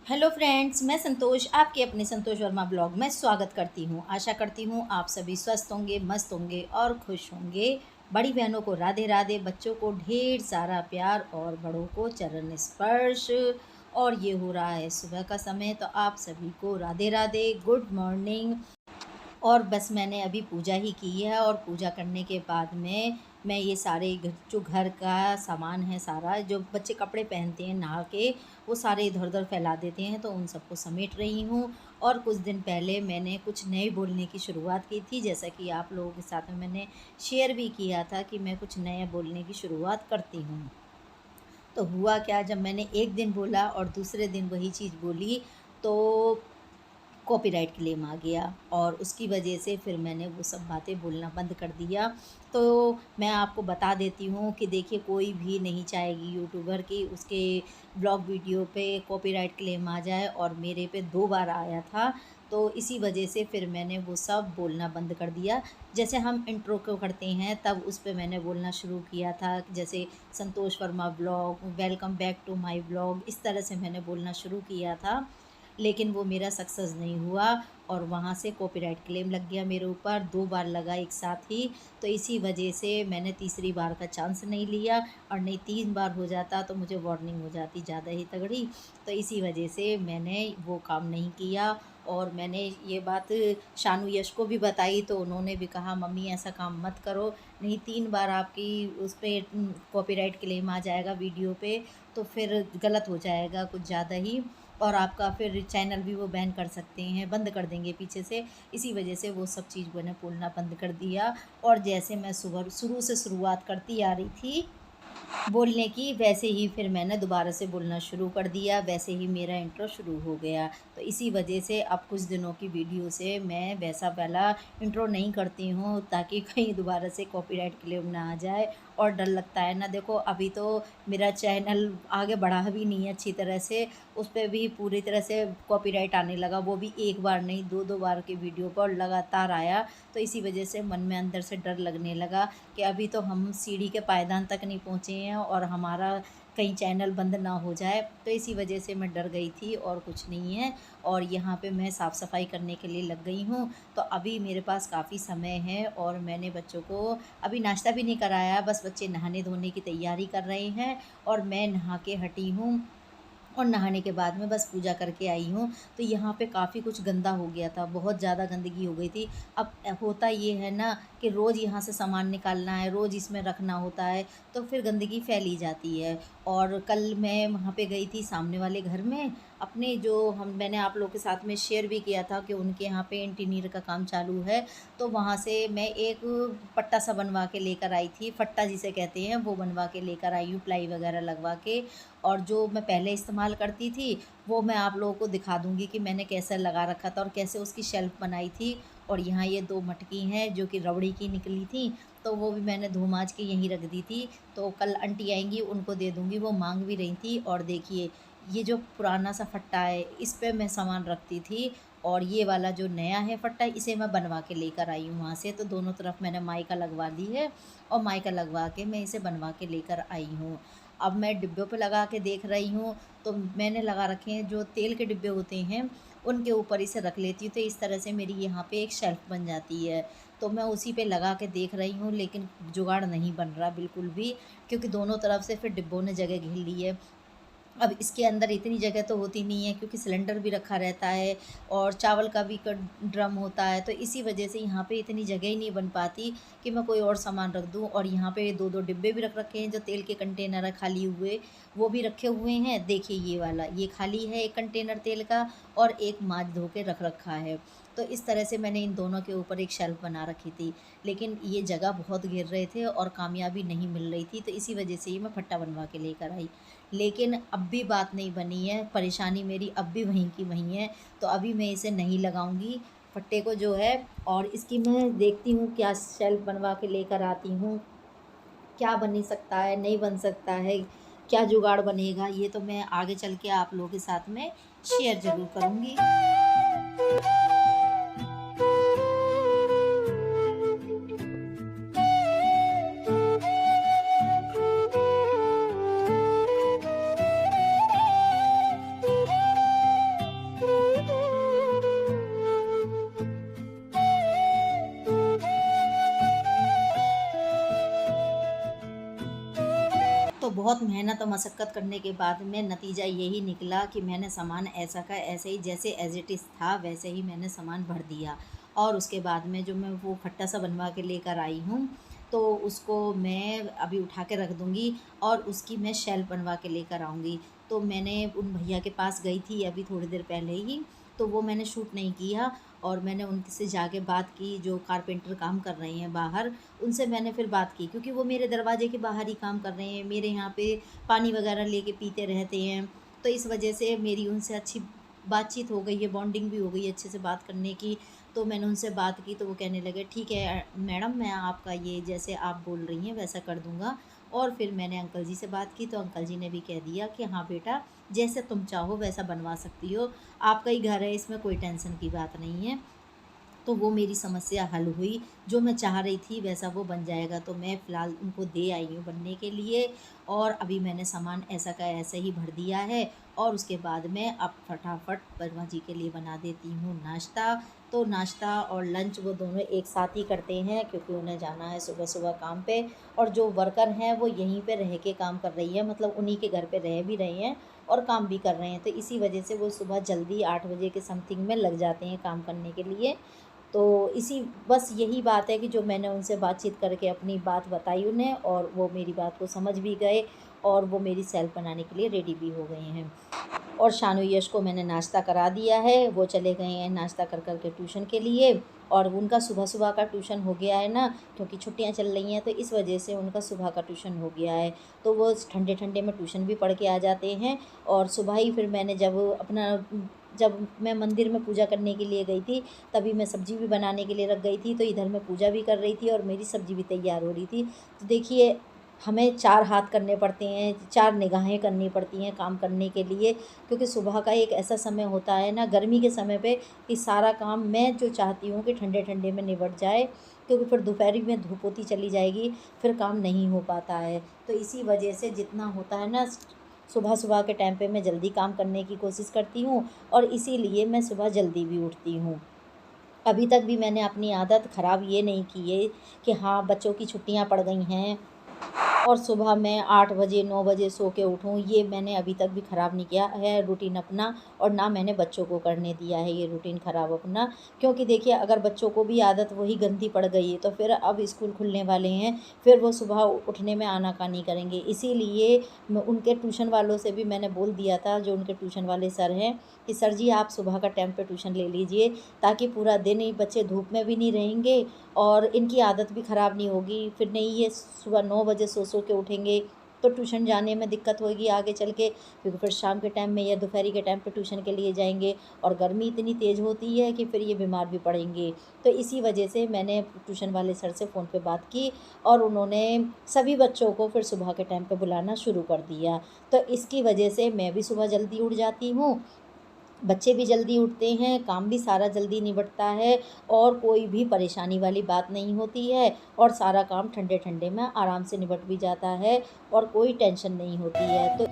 Hello friends, मैं संतोष आपके अपने संतोष वर्मा ब्लॉग में स्वागत करती हूँ। आशा करती हूँ आप सभी स्वस्थ होंगे, मस्त होंगे और खुश होंगे। बड़ी बहनों को राधे राधे, बच्चों को ढेर सारा प्यार और बड़ों को चरण स्पर्श। और ये हो रहा है सुबह का समय, तो आप सभी को राधे राधे, गुड मॉर्निंग। और बस मैंने अभी पूजा ही की है और पूजा करने के बाद में मैं ये सारे जो घर का सामान है, सारा जो बच्चे कपड़े पहनते हैं नहा के, वो सारे इधर उधर फैला देते हैं, तो उन सबको समेट रही हूँ। और कुछ दिन पहले मैंने कुछ नए बोलने की शुरुआत की थी, जैसा कि आप लोगों के साथ में मैंने शेयर भी किया था कि मैं कुछ नया बोलने की शुरुआत करती हूँ। तो हुआ क्या, जब मैंने एक दिन बोला और दूसरे दिन वही चीज़ बोली, तो कॉपीराइट क्लेम आ गया और उसकी वजह से फिर मैंने वो सब बातें बोलना बंद कर दिया। तो मैं आपको बता देती हूँ कि देखिए, कोई भी नहीं चाहेगी यूट्यूबर कि उसके ब्लॉग वीडियो पे कॉपीराइट क्लेम आ जाए, और मेरे पे 2 बार आया था। तो इसी वजह से फिर मैंने वो सब बोलना बंद कर दिया। जैसे हम इंट्रो को करते हैं तब उस पे मैंने बोलना शुरू किया था, जैसे Santosh Verma blog, welcome back to my blog, इस तरह से मैंने बोलना शुरू किया था। लेकिन वो मेरा सक्सेस नहीं हुआ और वहाँ से कॉपीराइट क्लेम लग गया मेरे ऊपर, 2 बार लगा एक साथ ही। तो इसी वजह से मैंने तीसरी बार का चांस नहीं लिया, और नहीं 3 बार हो जाता तो मुझे वार्निंग हो जाती ज़्यादा ही तगड़ी। तो इसी वजह से मैंने वो काम नहीं किया। और मैंने ये बात शानू यश को भी बताई, तो उन्होंने भी कहा मम्मी ऐसा काम मत करो, नहीं 3 बार आपकी उस पे कॉपीराइट क्लेम आ जाएगा वीडियो पे, तो फिर गलत हो जाएगा कुछ ज़्यादा ही, और आपका फिर चैनल भी वो बैन कर सकते हैं, बंद कर देंगे पीछे से। इसी वजह से वो सब चीज़ मैंने बोलना बंद कर दिया। और जैसे मैं सुबह शुरू से शुरुआत करती आ रही थी बोलने की, वैसे ही फिर मैंने दोबारा से बोलना शुरू कर दिया, वैसे ही मेरा इंट्रो शुरू हो गया। तो इसी वजह से अब कुछ दिनों की वीडियो से मैं वैसा वाला इंट्रो नहीं करती हूँ, ताकि कहीं दोबारा से कॉपीराइट क्लेम ना आ जाए। और डर लगता है ना, देखो अभी तो मेरा चैनल आगे बढ़ा भी नहीं है अच्छी तरह से, उस पे भी पूरी तरह से कॉपीराइट आने लगा, वो भी एक बार नहीं 2-2 बार की वीडियो पर लगातार आया। तो इसी वजह से मन में अंदर से डर लगने लगा कि अभी तो हम सीढ़ी के पायदान तक नहीं पहुँचे हैं और हमारा कहीं चैनल बंद ना हो जाए। तो इसी वजह से मैं डर गई थी और कुछ नहीं है। और यहाँ पे मैं साफ़ सफाई करने के लिए लग गई हूँ। तो अभी मेरे पास काफ़ी समय है और मैंने बच्चों को अभी नाश्ता भी नहीं कराया, बस बच्चे नहाने धोने की तैयारी कर रहे हैं और मैं नहा के हटी हूँ। और नहाने के बाद में बस पूजा करके आई हूँ। तो यहाँ पे काफ़ी कुछ गंदा हो गया था, बहुत ज़्यादा गंदगी हो गई थी। अब होता ये है ना कि रोज़ यहाँ से सामान निकालना है, रोज़ इसमें रखना होता है, तो फिर गंदगी फैली जाती है। और कल मैं वहाँ पे गई थी सामने वाले घर में अपने, जो हम मैंने आप लोग के साथ में शेयर भी किया था कि उनके यहाँ पे इंटीरियर का काम चालू है। तो वहाँ से मैं एक पट्टा सा बनवा के लेकर आई थी, फट्टा जिसे कहते हैं, वो बनवा के लेकर आई हूँ, प्लाई वगैरह लगवा के। और जो मैं पहले इस्तेमाल करती थी, वो मैं आप लोगों को दिखा दूँगी कि मैंने कैसे लगा रखा था और कैसे उसकी शेल्फ़ बनाई थी। और यहाँ ये 2 मटकी हैं जो कि रबड़ी की निकली थी, तो वो भी मैंने धो माँज के यहीं रख दी थी। तो कल आंटी आएँगी उनको दे दूँगी, वो माँग भी रही थी। और देखिए, ये जो पुराना सा फट्टा है, इस पे मैं सामान रखती थी, और ये वाला जो नया है फट्टा, इसे मैं बनवा के लेकर आई हूँ वहाँ से। तो दोनों तरफ मैंने माइका लगवा दी है और माइका लगवा के मैं इसे बनवा के लेकर आई हूँ। अब मैं डिब्बों पे लगा के देख रही हूँ, तो मैंने लगा रखे हैं जो तेल के डिब्बे होते हैं, उनके ऊपर इसे रख लेती हूँ, तो इस तरह से मेरी यहाँ पे एक शेल्फ़ बन जाती है। तो मैं उसी पे लगा के देख रही हूँ, लेकिन जुगाड़ नहीं बन रहा बिल्कुल भी, क्योंकि दोनों तरफ से फिर डिब्बों ने जगह घेर ली है। अब इसके अंदर इतनी जगह तो होती नहीं है, क्योंकि सिलेंडर भी रखा रहता है और चावल का भी ड्रम होता है, तो इसी वजह से यहाँ पे इतनी जगह ही नहीं बन पाती कि मैं कोई और सामान रख दूँ। और यहाँ पे 2-2 डिब्बे भी रख रखे हैं, जो तेल के कंटेनर है खाली हुए, वो भी रखे हुए हैं। देखिए ये वाला, ये खाली है एक कंटेनर तेल का, और एक माँज धो के रख रखा है। तो इस तरह से मैंने इन दोनों के ऊपर एक शेल्फ़ बना रखी थी, लेकिन ये जगह बहुत घेर रहे थे और कामयाबी नहीं मिल रही थी, तो इसी वजह से ही मैं फट्टा बनवा के लेकर आई। लेकिन अब भी बात नहीं बनी है, परेशानी मेरी अब भी वहीं की वहीं है। तो अभी मैं इसे नहीं लगाऊंगी फट्टे को जो है, और इसकी मैं देखती हूँ क्या शेल्फ बनवा के लेकर आती हूँ, क्या बन सकता है, नहीं बन सकता है, क्या जुगाड़ बनेगा, ये तो मैं आगे चल के आप लोगों के साथ में शेयर ज़रूर करूँगी। बहुत मेहनत और मशक्क़त करने के बाद में नतीजा यही निकला कि मैंने सामान ऐसा का ऐसे ही, जैसे एज़ इट इज़ था वैसे ही मैंने सामान भर दिया। और उसके बाद में जो मैं वो फट्टा सा बनवा के लेकर आई हूँ, तो उसको मैं अभी उठा के रख दूँगी और उसकी मैं शेल्फ़ बनवा के लेकर आऊँगी। तो मैंने उन भैया के पास गई थी अभी थोड़ी देर पहले ही, तो वो मैंने शूट नहीं किया और मैंने उनसे जाके बात की, जो कारपेंटर काम कर रहे हैं बाहर, उनसे मैंने फिर बात की, क्योंकि वो मेरे दरवाजे के बाहर ही काम कर रहे हैं, मेरे यहाँ पे पानी वगैरह लेके पीते रहते हैं। तो इस वजह से मेरी उनसे अच्छी बातचीत हो गई है, बॉन्डिंग भी हो गई है अच्छे से बात करने की। तो मैंने उनसे बात की तो वो कहने लगे, ठीक है मैडम, मैं आपका ये जैसे आप बोल रही हैं वैसा कर दूँगा। और फिर मैंने अंकल जी से बात की तो अंकल जी ने भी कह दिया कि हाँ बेटा, जैसे तुम चाहो वैसा बनवा सकती हो, आपका ही घर है, इसमें कोई टेंशन की बात नहीं है। तो वो मेरी समस्या हल हुई, जो मैं चाह रही थी वैसा वो बन जाएगा। तो मैं फ़िलहाल उनको दे आई हूँ बनने के लिए, और अभी मैंने सामान ऐसा का ऐसा ही भर दिया है। और उसके बाद मैं अब फटाफट वर्मा जी के लिए बना देती हूँ नाश्ता। तो नाश्ता और लंच वो दोनों एक साथ ही करते हैं, क्योंकि उन्हें जाना है सुबह-सुबह काम पे। और जो वर्कर हैं वो यहीं पे रह के काम कर रही है, मतलब उन्हीं के घर पे रह भी रहे हैं और काम भी कर रहे हैं। तो इसी वजह से वो सुबह जल्दी 8 बजे के समथिंग में लग जाते हैं काम करने के लिए। तो इसी बस यही बात है कि जो मैंने उनसे बातचीत करके अपनी बात बताई उन्हें, और वो मेरी बात को समझ भी गए और वो मेरी सेल्फ़ बनाने के लिए रेडी भी हो गए हैं। और शानू यश को मैंने नाश्ता करा दिया है, वो चले गए हैं नाश्ता कर के ट्यूशन के लिए। और उनका सुबह-सुबह का ट्यूशन हो गया है ना, क्योंकि छुट्टियाँ चल रही हैं तो इस वजह से उनका सुबह का ट्यूशन हो गया है। तो वो ठंडे-ठंडे में ट्यूशन भी पढ़ के आ जाते हैं। और सुबह ही फिर मैंने जब मैं मंदिर में पूजा करने के लिए गई थी, तभी मैं सब्ज़ी भी बनाने के लिए रख गई थी, तो इधर मैं पूजा भी कर रही थी और मेरी सब्ज़ी भी तैयार हो रही थी। तो देखिए, हमें 4 हाथ करने पड़ते हैं, 4 निगाहें करनी पड़ती हैं काम करने के लिए, क्योंकि सुबह का एक ऐसा समय होता है ना गर्मी के समय पे, कि सारा काम मैं जो चाहती हूँ कि ठंडे-ठंडे में निबट जाए, क्योंकि फिर दोपहरी में धूप होती चली जाएगी, फिर काम नहीं हो पाता है। तो इसी वजह से जितना होता है ना, सुबह-सुबह के टाइम पे मैं जल्दी काम करने की कोशिश करती हूँ, और इसीलिए मैं सुबह जल्दी भी उठती हूँ। अभी तक भी मैंने अपनी आदत ख़राब ये नहीं की है कि हाँ, बच्चों की छुट्टियाँ पड़ गई हैं और सुबह मैं 8 बजे 9 बजे सो के उठूँ, ये मैंने अभी तक भी ख़राब नहीं किया है रूटीन अपना, और ना मैंने बच्चों को करने दिया है ये रूटीन ख़राब अपना। क्योंकि देखिए, अगर बच्चों को भी आदत वही गंदी पड़ गई है तो फिर अब स्कूल खुलने वाले हैं, फिर वो सुबह उठने में आनाकानी करेंगे। इसीलिए मैं उनके ट्यूशन वालों से भी मैंने बोल दिया था, जो उनके ट्यूशन वाले सर हैं, कि सर जी आप सुबह का टाइम पे ट्यूशन ले लीजिए, ताकि पूरा दिन ही बच्चे धूप में भी नहीं रहेंगे और इनकी आदत भी ख़राब नहीं होगी। फिर नहीं ये सुबह 9 बजे सो के उठेंगे तो ट्यूशन जाने में दिक्कत होगी आगे चल के, क्योंकि फिर शाम के टाइम में या दोपहरी के टाइम पे ट्यूशन के लिए जाएंगे, और गर्मी इतनी तेज़ होती है कि फिर ये बीमार भी पड़ेंगे। तो इसी वजह से मैंने ट्यूशन वाले सर से फ़ोन पे बात की, और उन्होंने सभी बच्चों को फिर सुबह के टाइम पे बुलाना शुरू कर दिया। तो इसकी वजह से मैं भी सुबह जल्दी उठ जाती हूँ, बच्चे भी जल्दी उठते हैं, काम भी सारा जल्दी निबटता है, और कोई भी परेशानी वाली बात नहीं होती है, और सारा काम ठंडे-ठंडे में आराम से निबट भी जाता है, और कोई टेंशन नहीं होती है। तो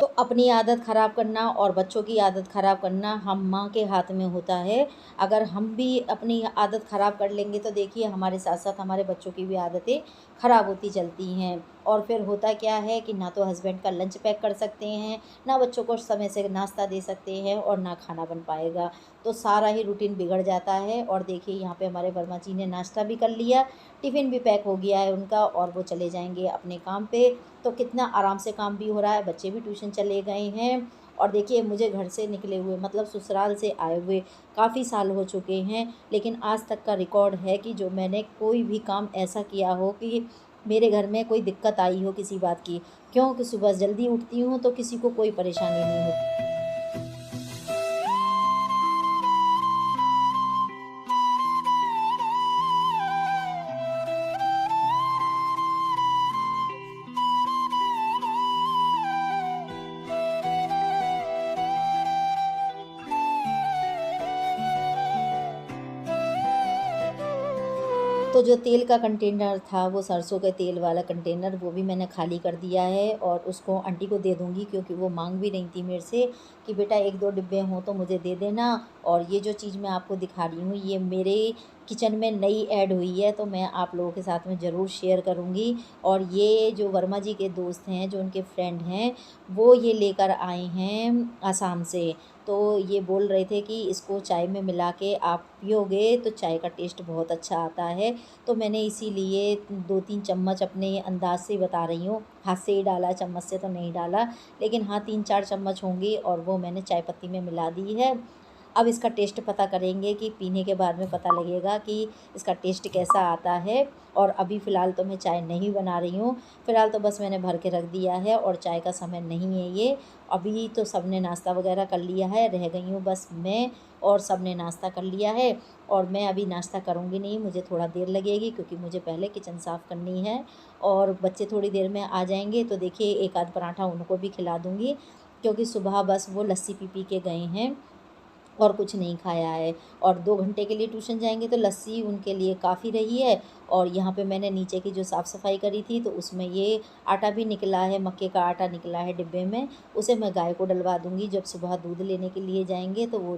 तो अपनी आदत ख़राब करना और बच्चों की आदत ख़राब करना हम माँ के हाथ में होता है। अगर हम भी अपनी आदत ख़राब कर लेंगे तो देखिए, हमारे साथ-साथ हमारे बच्चों की भी आदतें ख़राब होती चलती हैं। और फिर होता क्या है कि ना तो हस्बैंड का लंच पैक कर सकते हैं, ना बच्चों को समय से नाश्ता दे सकते हैं, और ना खाना बन पाएगा। तो सारा ही रूटीन बिगड़ जाता है। और देखिए, यहाँ पे हमारे वर्मा जी ने नाश्ता भी कर लिया, टिफ़िन भी पैक हो गया है उनका, और वो चले जाएँगे अपने काम पे। तो कितना आराम से काम भी हो रहा है, बच्चे भी ट्यूशन चले गए हैं। और देखिए, मुझे घर से निकले हुए, मतलब ससुराल से आए हुए काफ़ी साल हो चुके हैं, लेकिन आज तक का रिकॉर्ड है कि जो मैंने कोई भी काम ऐसा किया हो कि मेरे घर में कोई दिक्कत आई हो किसी बात की। क्योंकि सुबह जल्दी उठती हूँ तो किसी को कोई परेशानी नहीं होती। तो जो तेल का कंटेनर था, वो सरसों के तेल वाला कंटेनर, वो भी मैंने खाली कर दिया है और उसको आंटी को दे दूँगी, क्योंकि वो मांग भी रही थी मेरे से कि बेटा 1-2 डिब्बे हों तो मुझे दे देना। और ये जो चीज़ मैं आपको दिखा रही हूँ, ये मेरे किचन में नई ऐड हुई है, तो मैं आप लोगों के साथ में ज़रूर शेयर करूँगी। और ये जो वर्मा जी के दोस्त हैं, जो उनके फ्रेंड हैं, वो ये लेकर आए हैं आसाम से। तो ये बोल रहे थे कि इसको चाय में मिला के आप पियोगे तो चाय का टेस्ट बहुत अच्छा आता है। तो मैंने इसीलिए 2-3 चम्मच अपने अंदाज़ से बता रही हूँ, हाथ से ही डाला, चम्मच से तो नहीं डाला, लेकिन हाँ 3-4 चम्मच होंगे और वो मैंने चाय पत्ती में मिला दी है। अब इसका टेस्ट पता करेंगे कि पीने के बाद में पता लगेगा कि इसका टेस्ट कैसा आता है। और अभी फ़िलहाल तो मैं चाय नहीं बना रही हूँ, फ़िलहाल तो बस मैंने भर के रख दिया है और चाय का समय नहीं है ये। अभी तो सबने नाश्ता वगैरह कर लिया है, रह गई हूँ बस मैं, और सबने नाश्ता कर लिया है। और मैं अभी नाश्ता करूँगी नहीं, मुझे थोड़ा देर लगेगी, क्योंकि मुझे पहले किचन साफ़ करनी है। और बच्चे थोड़ी देर में आ जाएँगे तो देखिए एक आध पराठा उनको भी खिला दूँगी, क्योंकि सुबह बस वो लस्सी पी के गए हैं और कुछ नहीं खाया है। और 2 घंटे के लिए ट्यूशन जाएँगे तो लस्सी उनके लिए काफ़ी रही है। और यहाँ पे मैंने नीचे की जो साफ़-सफ़ाई करी थी, तो उसमें ये आटा भी निकला है, मक्के का आटा निकला है डिब्बे में, उसे मैं गाय को डलवा दूँगी। जब सुबह दूध लेने के लिए जाएँगे तो वो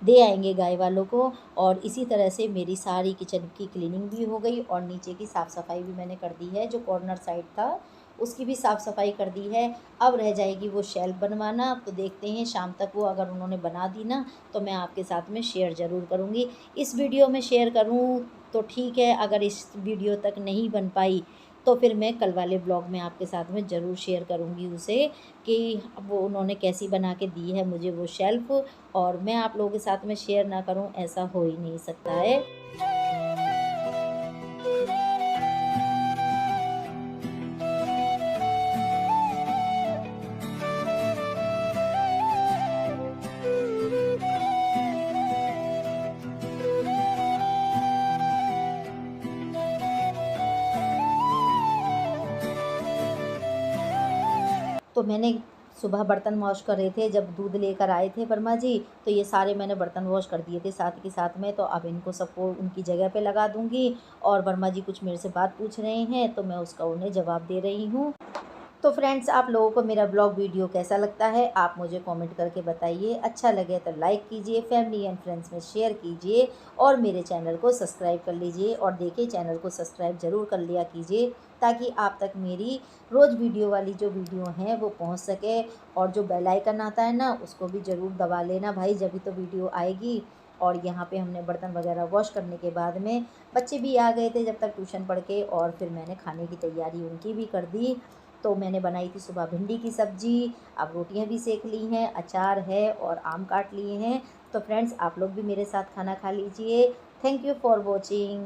दे आएँगे गाय वालों को। और इसी तरह से मेरी सारी किचन की क्लीनिंग भी हो गई और नीचे की साफ़-सफ़ाई भी मैंने कर दी है। जो कॉर्नर साइड था, उसकी भी साफ़-सफ़ाई कर दी है। अब रह जाएगी वो शेल्फ़ बनवाना, तो देखते हैं शाम तक वो अगर उन्होंने बना दी ना, तो मैं आपके साथ में शेयर ज़रूर करूँगी। इस वीडियो में शेयर करूँ तो ठीक है, अगर इस वीडियो तक नहीं बन पाई तो फिर मैं कल वाले ब्लॉग में आपके साथ में ज़रूर शेयर करूँगी उसे, कि वो उन्होंने कैसी बना के दी है मुझे वो शेल्फ़। और मैं आप लोगों के साथ में शेयर ना करूँ, ऐसा हो ही नहीं सकता है। तो मैंने सुबह बर्तन वॉश कर रहे थे, जब दूध लेकर आए थे वर्मा जी, तो ये सारे मैंने बर्तन वॉश कर दिए थे साथ के साथ में। तो अब इनको सबको उनकी जगह पे लगा दूँगी। और वर्मा जी कुछ मेरे से बात पूछ रहे हैं, तो मैं उसका उन्हें जवाब दे रही हूँ। तो फ्रेंड्स, आप लोगों को मेरा ब्लॉग वीडियो कैसा लगता है, आप मुझे कमेंट करके बताइए। अच्छा लगे तो लाइक कीजिए, फैमिली एंड फ्रेंड्स में शेयर कीजिए और मेरे चैनल को सब्सक्राइब कर लीजिए। और देखिए, चैनल को सब्सक्राइब ज़रूर कर लिया कीजिए, ताकि आप तक मेरी रोज़ वीडियो वाली जो वीडियो हैं वो पहुंच सके। और जो बेल आइकन आता है ना, उसको भी ज़रूर दबा लेना भाई, जभी तो वीडियो आएगी। और यहाँ पे हमने बर्तन वगैरह वॉश करने के बाद में बच्चे भी आ गए थे जब तक ट्यूशन पढ़ के, और फिर मैंने खाने की तैयारी उनकी भी कर दी। तो मैंने बनाई थी सुबह भिंडी की सब्ज़ी, अब रोटियां भी सेक ली हैं, अचार है और आम काट लिए हैं। तो फ्रेंड्स, आप लोग भी मेरे साथ खाना खा लीजिए। Thank you for watching.